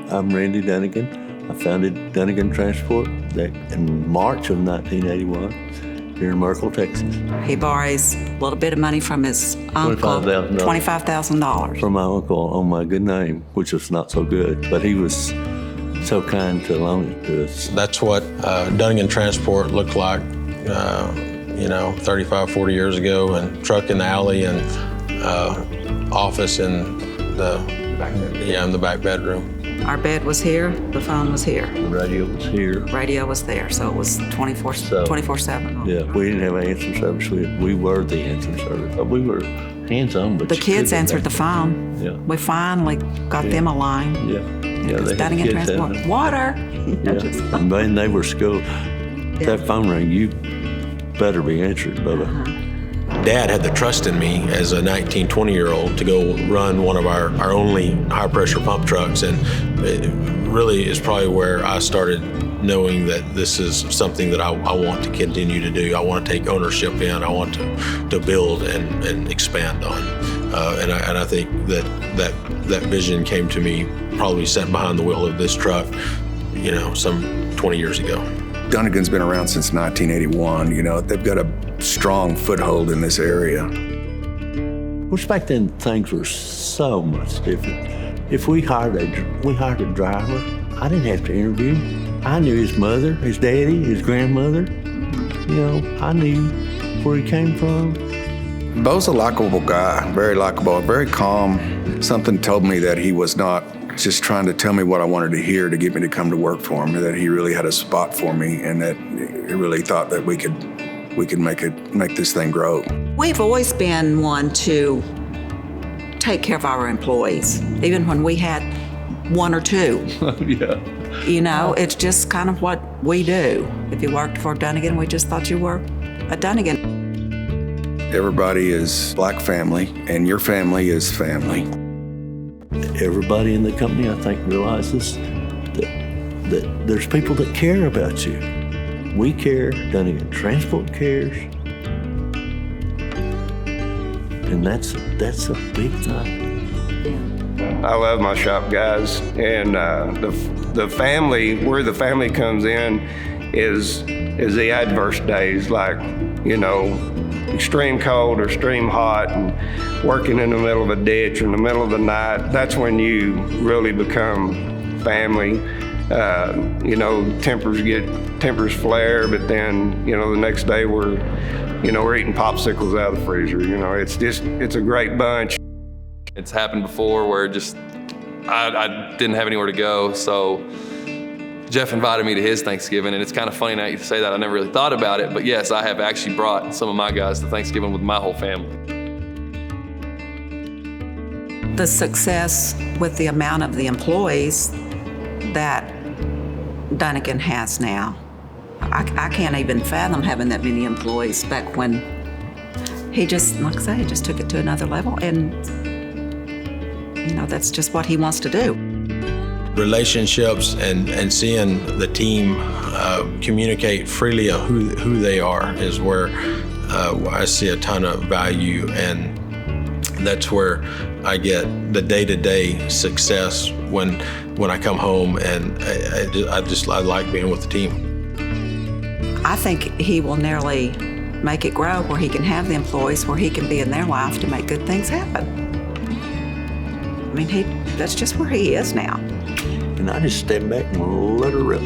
I'm Randy Dunagin. I founded Dunagin Transport back in March of 1981 here in Merkel, Texas. He borrows a little bit of money from his uncle. $25,000. From my uncle on my good name, which was not so good, but he was so kind to loan it to us. That's what Dunagin Transport looked like, 35, 40 years ago, and truck in the alley and office in the back bedroom. Our bed was here, the phone was here. The radio was here. Radio was there, so it was 24/7. Yeah, we didn't have answering service. We were the answering service. But we were hands-on. But the kids answered the phone. Yeah. We finally got them a line. Yeah. Because Dunagin Transport, water. Yeah. And then they were school. That phone rang, you better be answered, Bubba. Dad had the trust in me as a 19, 20-year-old to go run one of our only high-pressure pump trucks, and it really is probably where I started knowing that this is something that I want to continue to do. I want to take ownership in. I want to build and expand on. And I think that vision came to me probably sitting behind the wheel of this truck, some 20 years ago. Dunagin's been around since 1981. They've got a strong foothold in this area. Which back then things were so much different. If we hired a driver, I didn't have to interview him. I knew his mother, his daddy, his grandmother. I knew where he came from. Bo's a likable guy, very likable, very calm. Something told me that he was not just trying to tell me what I wanted to hear to get me to come to work for him, that he really had a spot for me, and that he really thought that we could make this thing grow. We've always been one to take care of our employees, even when we had one or two. Yeah. It's just kind of what we do. If you worked for Dunagin, we just thought you were a Dunagin. Everybody is black family, and your family is family. Everybody in the company, I think, realizes that there's people that care about you. We care, Dunagin Transport cares, and that's a big thing. I love my shop guys, and the family, where the family comes in is the adverse days, like, extreme cold or extreme hot, and working in the middle of a ditch or in the middle of the night. That's when you really become family. Tempers flare, but then, the next day we're eating popsicles out of the freezer. It's a great bunch. It's happened before where I didn't have anywhere to go, so Jeff invited me to his Thanksgiving, and it's kind of funny now you say that. I never really thought about it, but yes, I have actually brought some of my guys to Thanksgiving with my whole family. The success with the amount of the employees that Dunagin has now, I can't even fathom having that many employees back when he just, like I say, he just took it to another level, and that's just what he wants to do. Relationships and seeing the team communicate freely of who they are is where I see a ton of value, and that's where I get the day-to-day success when I come home, and I like being with the team. I think he will nearly make it grow where he can have the employees, where he can be in their life to make good things happen. I mean, that's just where he is now. And I just stepped back and let her rip.